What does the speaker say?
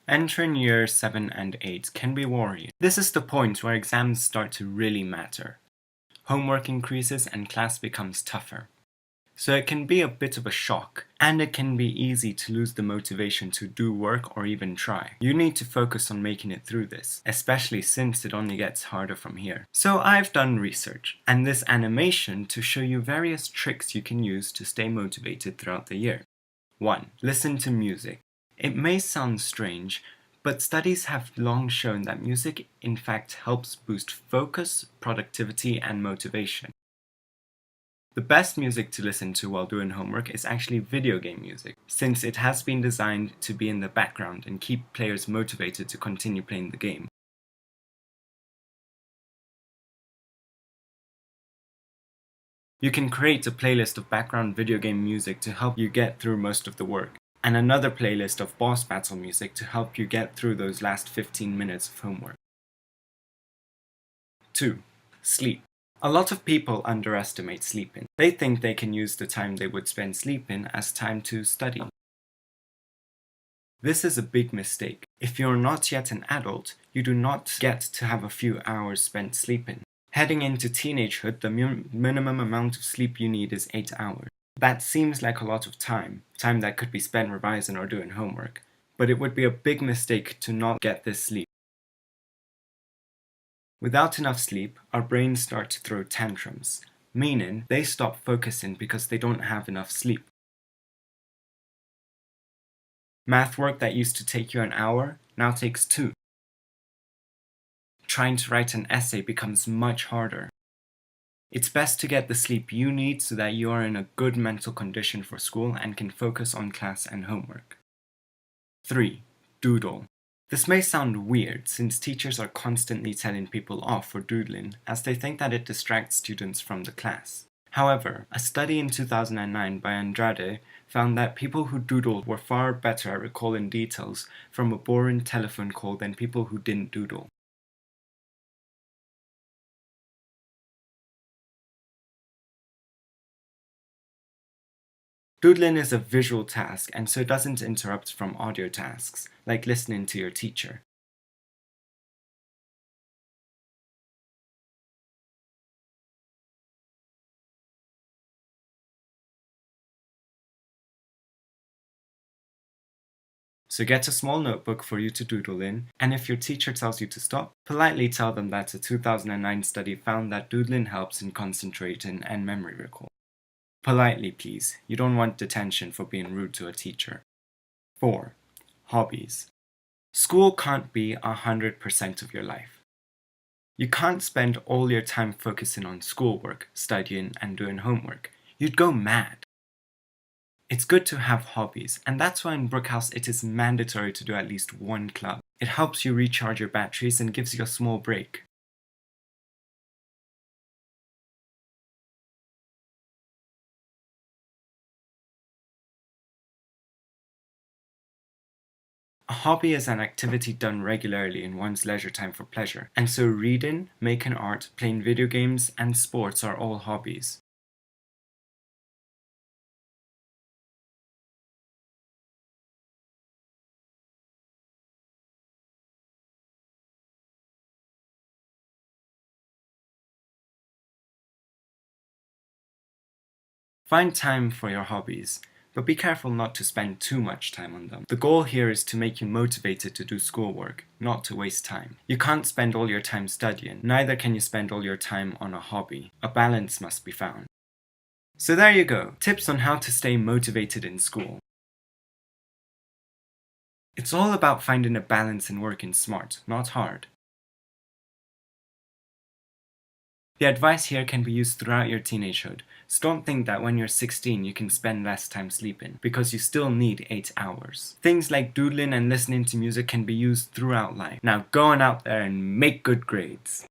Entering year 7 and 8 can be worrying. This is the point where exams start to really matter. Homework increases and class becomes tougher. So it can be a bit of a shock, and it can be easy to lose the motivation to do work or even try. You need to focus on making it through this, especially since it only gets harder from here. So I've done research, and this animation to show you various tricks you can use to stay motivated throughout the year. 1. Listen to music. It may sound strange, but studies have long shown that music in fact helps boost focus, productivity, and motivation. The best music to listen to while doing homework is actually video game music, since it has been designed to be in the background and keep players motivated to continue playing the game. You can create a playlist of background video game music to help you get through most of the work, and another playlist of boss battle music to help you get through those last 15 minutes of homework. 2. Sleep. A lot of people underestimate sleeping. They think they can use the time they would spend sleeping as time to study. This is a big mistake. If you're not yet an adult, you do not get to have a few hours spent sleeping. Heading into teenagehood, the minimum amount of sleep you need is 8 hours. That seems like a lot of time that could be spent revising or doing homework, but it would be a big mistake to not get this sleep. Without enough sleep, our brains start to throw tantrums, meaning they stop focusing because they don't have enough sleep. Math work that used to take you an hour now takes 2. Trying to write an essay becomes much harder. It's best to get the sleep you need so that you are in a good mental condition for school and can focus on class and homework. 3. Doodle. This may sound weird since teachers are constantly telling people off for doodling as they think that it distracts students from the class. However, a study in 2009 by Andrade found that people who doodled were far better at recalling details from a boring telephone call than people who didn't doodle. Doodling is a visual task and so doesn't interrupt from audio tasks, like listening to your teacher. So get a small notebook for you to doodle in, and if your teacher tells you to stop, politely tell them that a 2009 study found that doodling helps in concentrating and memory recall. Politely, please. You don't want detention for being rude to a teacher. 4. Hobbies. School can't be 100% of your life. You can't spend all your time focusing on schoolwork, studying, and doing homework. You'd go mad. It's good to have hobbies, and that's why in Brookhouse it is mandatory to do at least one club. It helps you recharge your batteries and gives you a small break. A hobby is an activity done regularly in one's leisure time for pleasure, and so reading, making art, playing video games, and sports are all hobbies. Find time for your hobbies, but be careful not to spend too much time on them. The goal here is to make you motivated to do schoolwork, not to waste time. You can't spend all your time studying, neither can you spend all your time on a hobby. A balance must be found. So there you go, tips on how to stay motivated in school. It's all about finding a balance and working smart, not hard. The advice here can be used throughout your teenagehood, so don't think that when you're 16 you can spend less time sleeping, because you still need 8 hours. Things like doodling and listening to music can be used throughout life. Now go on out there and make good grades.